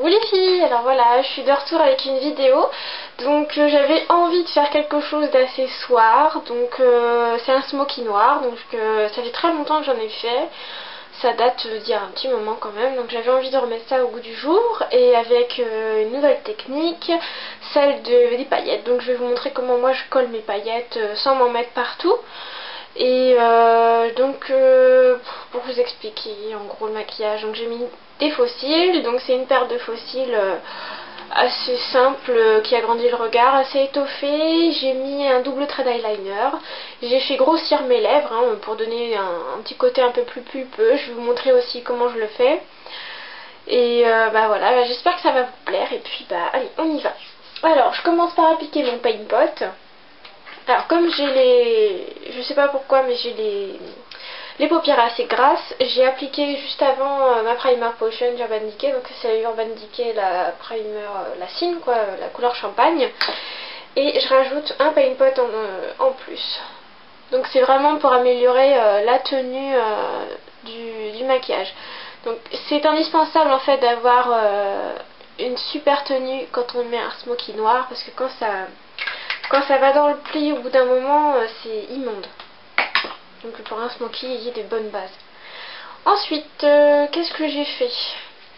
Coucou les filles, alors voilà, je suis de retour avec une vidéo. Donc j'avais envie de faire quelque chose d'assez soir. Donc c'est un smoky noir, donc ça fait très longtemps que j'en ai fait. Ça date d'il y a un petit moment quand même, donc j'avais envie de remettre ça au goût du jour. Et avec une nouvelle technique, celle des paillettes. Donc je vais vous montrer comment moi je colle mes paillettes sans m'en mettre partout. Et pour vous expliquer en gros le maquillage, donc j'ai mis des faux cils, donc c'est une paire de faux cils assez simple qui agrandit le regard, assez étoffé. J'ai mis un double trait d'eyeliner, j'ai fait grossir mes lèvres pour donner un petit côté un peu plus pulpeux. Je vais vous montrer aussi comment je le fais. Et voilà, j'espère que ça va vous plaire. Et puis allez, on y va. Alors je commence par appliquer mon paint pot. Alors comme je sais pas pourquoi, mais j'ai les paupières assez grasses, j'ai appliqué juste avant ma primer potion d'Urban Decay. Donc c'est Urban Decay, la primer, la cine quoi, la couleur champagne. Et je rajoute un paint pot en plus. Donc c'est vraiment pour améliorer la tenue du maquillage. Donc c'est indispensable en fait d'avoir une super tenue quand on met un smoky noir, parce que quand ça va dans le pli au bout d'un moment, c'est immonde. Donc pour un smoky, il y a des bonnes bases. Ensuite, qu'est-ce que j'ai fait?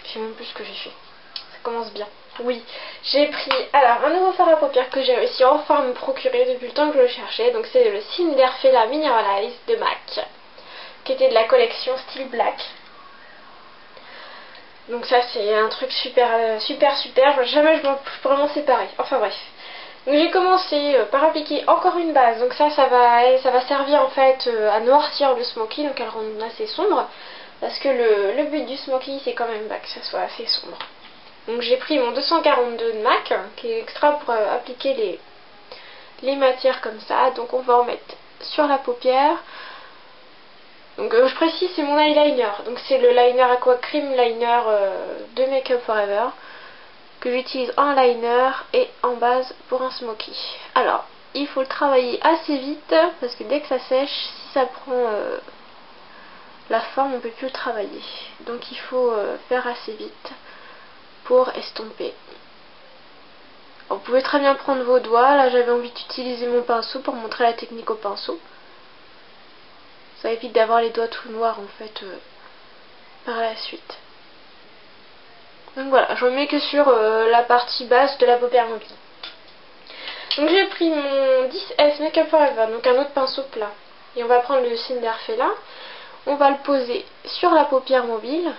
Je sais même plus ce que j'ai fait. Ça commence bien. Oui, j'ai pris alors un nouveau fard à paupières que j'ai réussi enfin à me procurer depuis le temps que je le cherchais. Donc c'est le Cinderfella Mineralize de MAC, qui était de la collection Style Black. Donc ça c'est un truc super. Jamais je pourrais m'en séparer. Enfin bref. Donc j'ai commencé par appliquer encore une base. Donc ça va servir en fait à noircir le smoky, donc à le rendre assez sombre. Parce que le but du smoky c'est quand même que ça soit assez sombre. Donc j'ai pris mon 242 de MAC, qui est extra pour appliquer les matières comme ça. Donc on va en mettre sur la paupière. Donc je précise, c'est mon eyeliner. Donc c'est le liner Aqua Cream Liner de Make Up For Ever, que j'utilise en liner et en base pour un smoky. Alors, il faut le travailler assez vite, parce que dès que ça sèche, si ça prend la forme, on ne peut plus le travailler. Donc il faut faire assez vite pour estomper. Alors, vous pouvez très bien prendre vos doigts. Là, j'avais envie d'utiliser mon pinceau pour montrer la technique au pinceau. Ça évite d'avoir les doigts tout noirs en fait par la suite. Donc voilà, je remets que sur la partie basse de la paupière mobile. Donc j'ai pris mon 10S Make Up For Ever, donc un autre pinceau plat. Et on va prendre le Cinderfella. On va le poser sur la paupière mobile.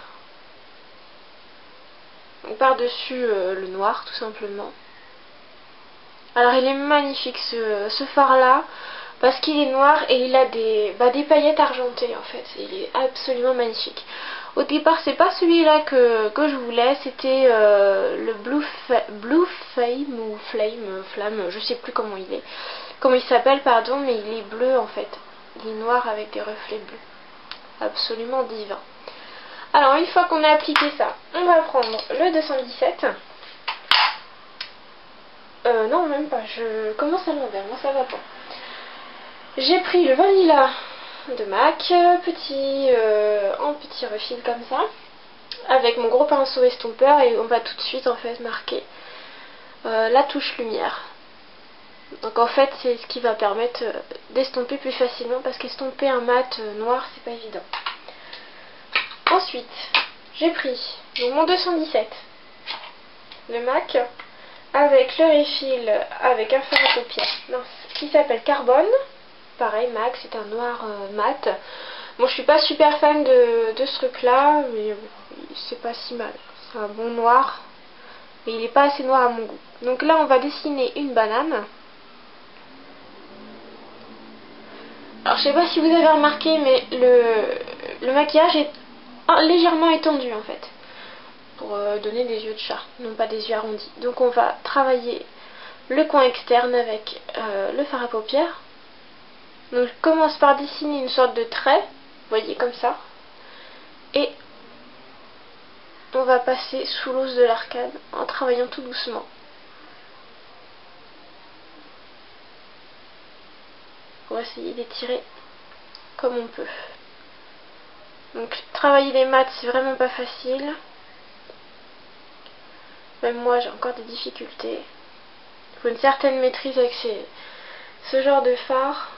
Par-dessus le noir tout simplement. Alors il est magnifique ce fard là, parce qu'il est noir et il a des paillettes argentées en fait. Il est absolument magnifique. Au départ c'est pas celui-là que je voulais, c'était le Blue Flame ou Flamme, je sais plus comment il s'appelle pardon, mais il est bleu en fait. Il est noir avec des reflets bleus. Absolument divin. Alors une fois qu'on a appliqué ça, on va prendre le 217. Non même pas, je commence à l'envers, moi ça va pas. J'ai pris le Vanilla de MAC, en petit refil comme ça, avec mon gros pinceau estompeur, et on va tout de suite en fait marquer la touche lumière. Donc en fait c'est ce qui va permettre d'estomper plus facilement, parce qu'estomper un mat noir c'est pas évident. Ensuite j'ai pris donc mon 217 de MAC avec le refill, avec un fard à paupières qui s'appelle Carbone. Pareil, MAC, c'est un noir mat. Bon, je suis pas super fan de ce truc là, mais c'est pas si mal. C'est un bon noir, mais il est pas assez noir à mon goût. Donc là on va dessiner une banane. Alors je sais pas si vous avez remarqué, mais le maquillage est légèrement étendu en fait, pour donner des yeux de chat, non pas des yeux arrondis. Donc on va travailler le coin externe avec le fard à paupières. Donc je commence par dessiner une sorte de trait, vous voyez comme ça, et on va passer sous l'os de l'arcade en travaillant tout doucement. On va essayer d'étirer comme on peut. Donc travailler les mats c'est vraiment pas facile. Même moi j'ai encore des difficultés. Il faut une certaine maîtrise avec ce genre de fard.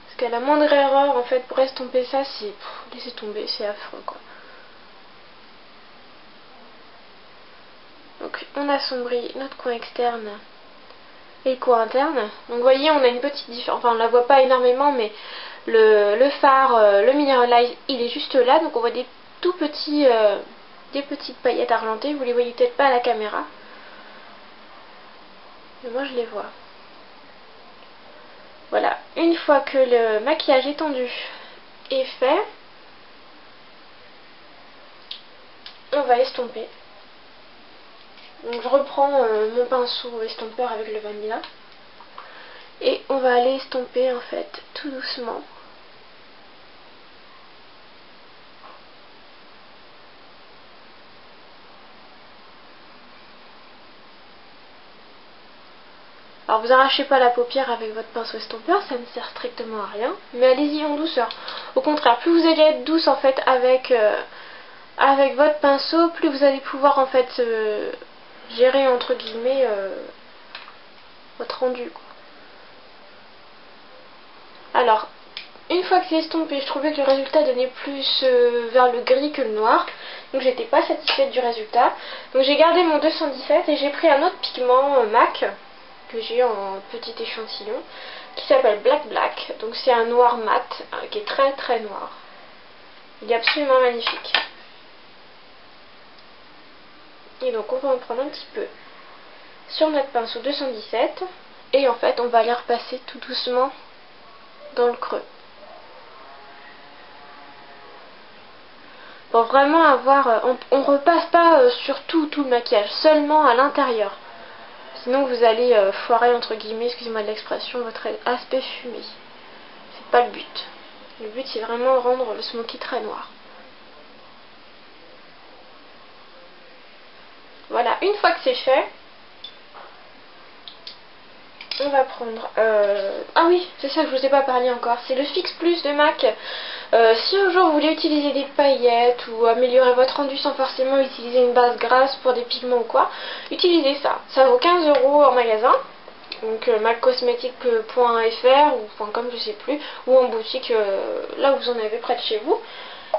Parce qu'à la moindre erreur en fait pour estomper ça, c'est laissez tomber, c'est affreux quoi. Donc on assombrit notre coin externe et le coin interne. Donc vous voyez on a une petite différence, enfin on la voit pas énormément mais le fard, le Mineralize il est juste là, donc on voit des tout petits, des petites paillettes argentées, vous les voyez peut-être pas à la caméra. Mais moi je les vois. Voilà, une fois que le maquillage étendu est fait, on va estomper. Donc je reprends mon pinceau estompeur avec le vanilla et on va aller estomper en fait tout doucement. Alors vous arrachez pas la paupière avec votre pinceau estompeur, ça ne sert strictement à rien, mais allez-y en douceur. Au contraire, plus vous allez être douce en fait avec votre pinceau, plus vous allez pouvoir en fait gérer entre guillemets votre rendu quoi. Alors une fois que c'est estompé, je trouvais que le résultat donnait plus vers le gris que le noir, donc j'étais pas satisfaite du résultat. Donc j'ai gardé mon 217 et j'ai pris un autre pigment MAC que j'ai en petit échantillon qui s'appelle Black Black. Donc c'est un noir mat qui est très très noir. Il est absolument magnifique. Et donc on va en prendre un petit peu sur notre pinceau 217 et en fait on va aller repasser tout doucement dans le creux. Pour vraiment avoir, on repasse pas sur tout le maquillage, seulement à l'intérieur. Sinon vous allez foirer entre guillemets, excusez-moi de l'expression, votre aspect fumé. C'est pas le but. Le but c'est vraiment rendre le smoky très noir. Voilà, une fois que c'est fait, on va prendre... Ah oui, c'est ça que je vous ai pas parlé encore, c'est le Fix Plus de MAC. Si un jour vous voulez utiliser des paillettes ou améliorer votre rendu sans forcément utiliser une base grasse pour des pigments ou quoi, utilisez ça. Ça vaut 15 € en magasin, donc maccosmetic.fr ou .com je sais plus, ou en boutique là où vous en avez près de chez vous.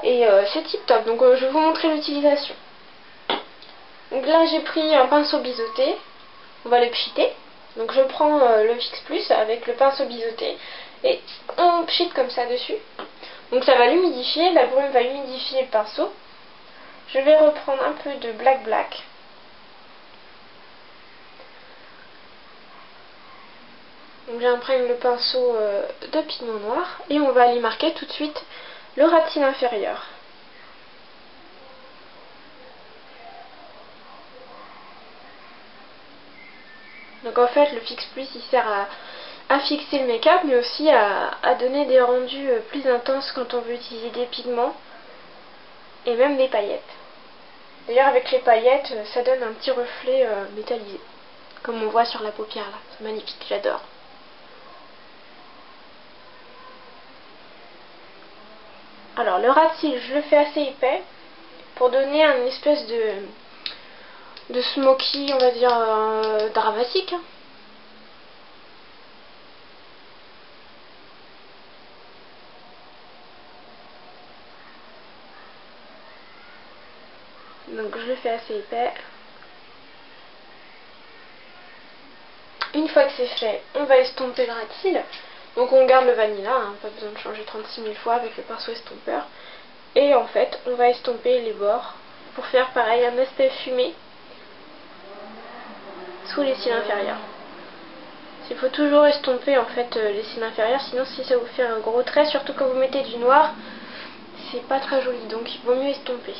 Et c'est tip top, donc je vais vous montrer l'utilisation. Donc là j'ai pris un pinceau biseauté, on va le pchiter. Donc je prends le Fix Plus avec le pinceau biseauté et on pchite comme ça dessus. Donc ça va l'humidifier, la brume va humidifier le pinceau. Je vais reprendre un peu de Black Black. Donc j'imprègne le pinceau de pigment noir et on va aller marquer tout de suite le ras de cils inférieur. Donc en fait le Fix Plus il sert à fixer le make-up mais aussi à donner des rendus plus intenses quand on veut utiliser des pigments et même des paillettes. D'ailleurs avec les paillettes ça donne un petit reflet métallisé comme on voit sur la paupière là, c'est magnifique, j'adore. Alors le ras de cils je le fais assez épais pour donner une espèce de smoky, on va dire dramatique. Donc je le fais assez épais. Une fois que c'est fait, on va estomper le ras de cils. Donc on garde le vanilla, hein, pas besoin de changer 36 000 fois avec le pinceau estompeur. Et en fait, on va estomper les bords pour faire pareil, un aspect fumé sous les cils inférieurs. Il faut toujours estomper en fait les cils inférieurs, sinon si ça vous fait un gros trait, surtout quand vous mettez du noir, c'est pas très joli, donc il vaut mieux estomper.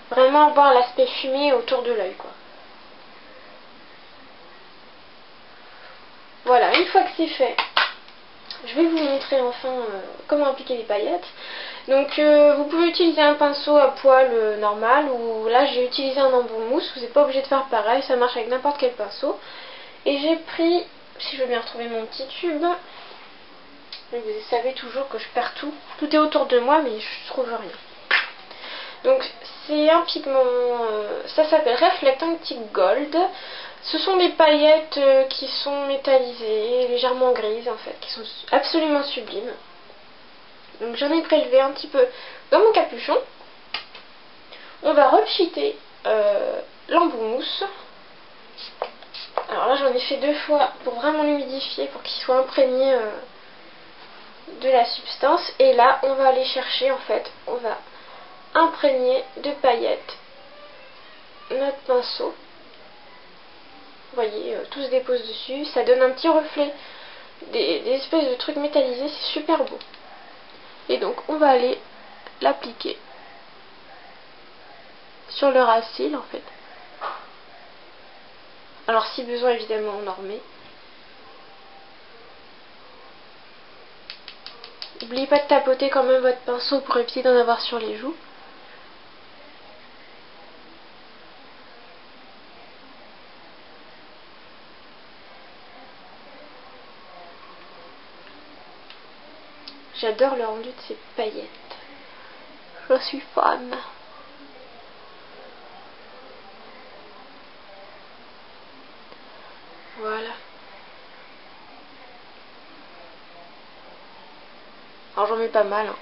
Vraiment voir l'aspect fumé autour de l'œil quoi. Voilà, une fois que c'est fait, je vais vous montrer enfin comment appliquer les paillettes. Donc vous pouvez utiliser un pinceau à poil normal ou là j'ai utilisé un embout mousse, vous n'êtes pas obligé de faire pareil, ça marche avec n'importe quel pinceau. Et j'ai pris, si je veux bien retrouver mon petit tube, vous savez toujours que je perds tout, tout est autour de moi mais je trouve rien. Donc c'est un pigment, ça s'appelle Reflecting Antique Gold. Ce sont des paillettes qui sont métallisées, légèrement grises en fait, qui sont absolument sublimes. Donc j'en ai prélevé un petit peu dans mon capuchon. On va repchiter l'embout mousse. Alors là j'en ai fait 2 fois pour vraiment l'humidifier, pour qu'il soit imprégné de la substance. Et là on va aller chercher en fait, on va imprégner de paillettes notre pinceau. Vous voyez, tout se dépose dessus, ça donne un petit reflet, des espèces de trucs métallisés, c'est super beau. Et donc on va aller l'appliquer sur le ras cils en fait. Alors si besoin évidemment on en remet. N'oubliez pas de tapoter quand même votre pinceau pour éviter d'en avoir sur les joues. J'adore le rendu de ces paillettes. Je suis fan. Voilà. Alors j'en mets pas mal. Hein.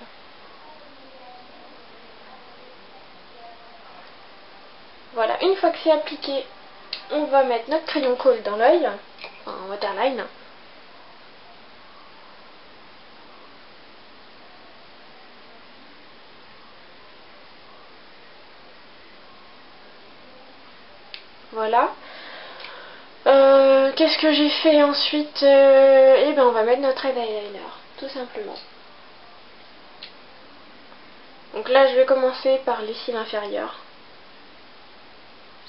Voilà, une fois que c'est appliqué, on va mettre notre crayon colle dans l'œil, enfin waterline. Voilà. Qu'est-ce que j'ai fait ensuite? Eh ben on va mettre notre eyeliner, tout simplement. Donc là je vais commencer par les cils inférieurs,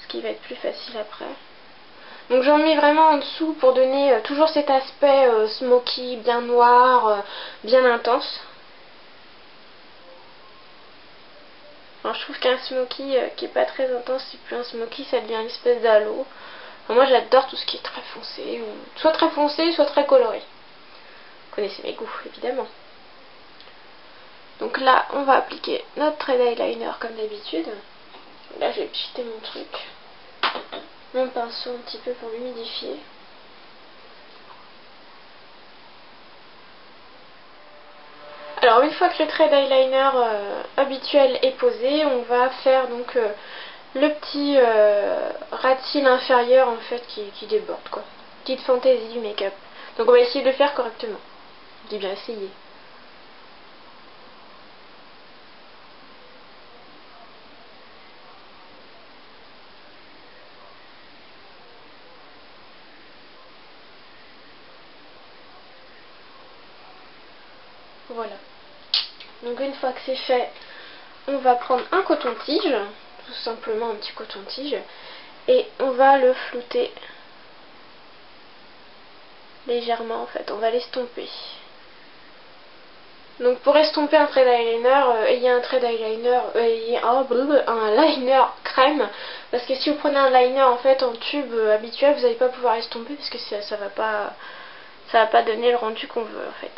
ce qui va être plus facile après. Donc j'en mets vraiment en dessous pour donner toujours cet aspect smoky, bien noir, bien intense. Alors je trouve qu'un smoky qui est pas très intense, c'est plus un smoky, ça devient une espèce d'halo. Moi j'adore tout ce qui est très foncé, ou soit très foncé, soit très coloré. Vous connaissez mes goûts, évidemment. Donc là, on va appliquer notre trait d'eyeliner comme d'habitude. Là, je vais pchiter mon truc, mon pinceau un petit peu pour l'humidifier. Alors une fois que le trait d'eyeliner habituel est posé, on va faire donc le petit ras de cils inférieur en fait qui déborde quoi. Petite fantaisie du make-up. Donc on va essayer de le faire correctement. Je dis bien essayer. Voilà. Donc une fois que c'est fait, on va prendre un coton-tige, tout simplement un petit coton-tige, et on va le flouter légèrement en fait, on va l'estomper. Donc pour estomper un trait d'eyeliner, ayez un trait d'eyeliner, un liner crème, parce que si vous prenez un liner en fait en tube habituel, vous n'allez pas pouvoir estomper parce que ça va pas donner le rendu qu'on veut en fait.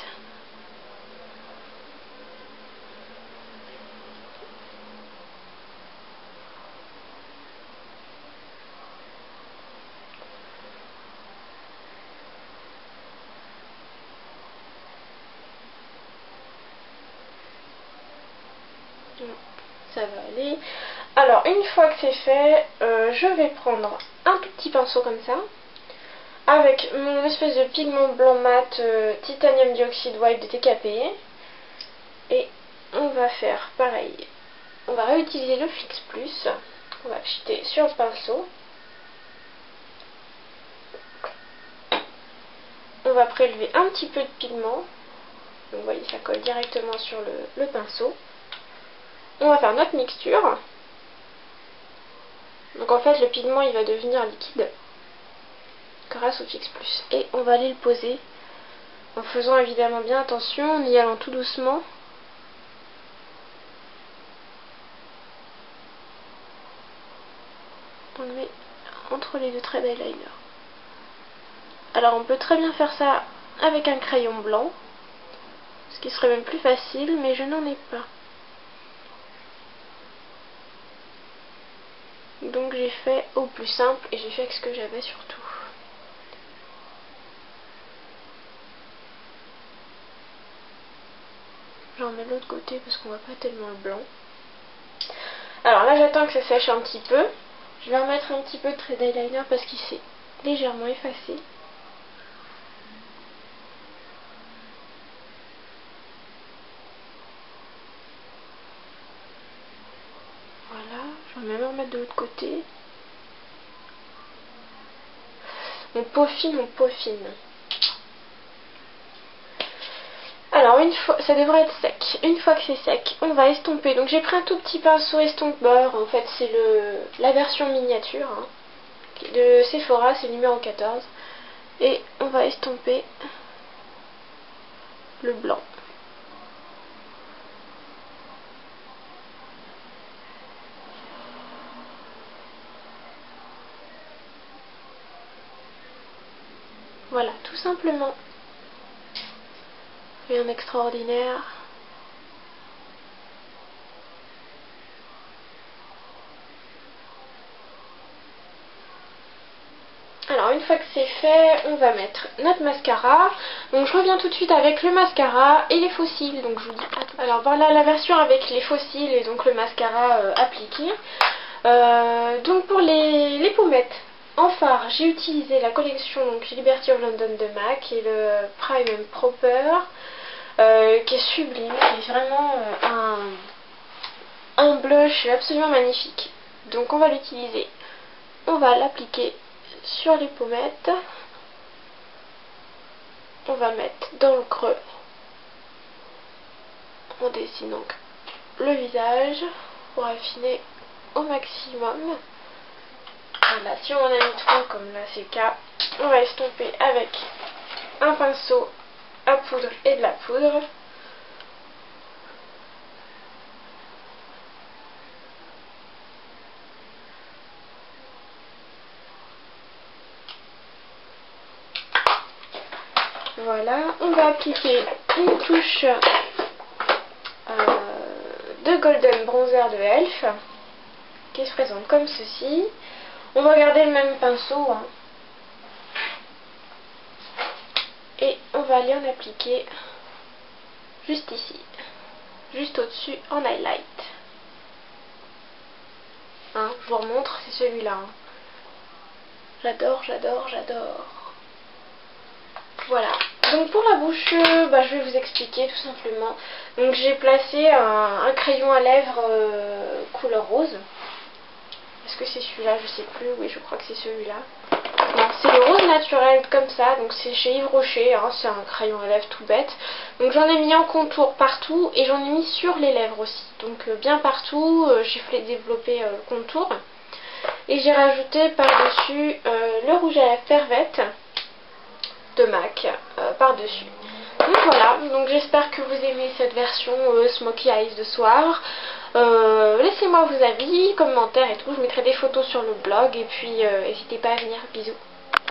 Ça va aller. Alors une fois que c'est fait, je vais prendre un tout petit pinceau comme ça, avec mon espèce de pigment blanc mat Titanium Dioxide White de TKP, et on va faire pareil. On va réutiliser le Fix Plus, on va jeter sur le pinceau. On va prélever un petit peu de pigment, donc vous voyez ça colle directement sur le pinceau. On va faire notre mixture. Donc en fait le pigment il va devenir liquide grâce au Fix Plus. Et on va aller le poser en faisant évidemment bien attention, en y allant tout doucement. On le met entre les deux traits d'eyeliner. Alors on peut très bien faire ça avec un crayon blanc, ce qui serait même plus facile, mais je n'en ai pas. Donc j'ai fait au plus simple et j'ai fait avec ce que j'avais surtout. J'en mets de l'autre côté parce qu'on voit pas tellement le blanc. Alors là j'attends que ça sèche un petit peu. Je vais remettre un petit peu de trait d'eyeliner parce qu'il s'est légèrement effacé. Voilà, je vais même remettre de l'autre côté. On peaufine, on peaufine. Alors une fois, ça devrait être sec. Une fois que c'est sec, on va estomper. Donc j'ai pris un tout petit pinceau estompeur. En fait c'est la version miniature hein, de Sephora, c'est le numéro 14. Et on va estomper le blanc. Voilà, tout simplement. Rien d'extraordinaire. Alors une fois que c'est fait, on va mettre notre mascara. Donc je reviens tout de suite avec le mascara et les faux cils. Donc je vous dis à tout. Alors voilà la version avec les faux cils et donc le mascara appliqué. Donc pour les pommettes en fard, j'ai utilisé la collection donc Liberty of London de MAC et le Prime and Proper qui est sublime, qui est vraiment un blush absolument magnifique. Donc on va l'utiliser, on va l'appliquer sur les pommettes. On va mettre dans le creux. On dessine donc le visage pour affiner au maximum. Voilà, si on en a mis trop comme là c'est le cas, on va estomper avec un pinceau à poudre et de la poudre. Voilà, on va appliquer une touche de Golden Bronzer de Elf qui se présente comme ceci. On va garder le même pinceau hein. Et on va aller en appliquer juste ici, juste au-dessus en highlight. Hein, je vous remontre, c'est celui-là. Hein. J'adore, j'adore, j'adore. Voilà. Donc pour la bouche, je vais vous expliquer tout simplement. Donc j'ai placé un crayon à lèvres couleur rose. Est-ce que c'est celui-là? Je sais plus. Oui, je crois que c'est celui-là. Non, c'est le rose naturel comme ça. Donc c'est chez Yves Rocher. Hein, c'est un crayon à lèvres tout bête. Donc j'en ai mis en contour partout et j'en ai mis sur les lèvres aussi. Donc bien partout. J'ai fait développer le contour. Et j'ai rajouté par-dessus le rouge à lèvres Pervette de MAC par-dessus. Donc voilà, donc j'espère que vous aimez cette version Smokey Eyes de soir. Laissez-moi vos avis, commentaires et tout. Je mettrai des photos sur le blog et puis n'hésitez pas à venir. Bisous.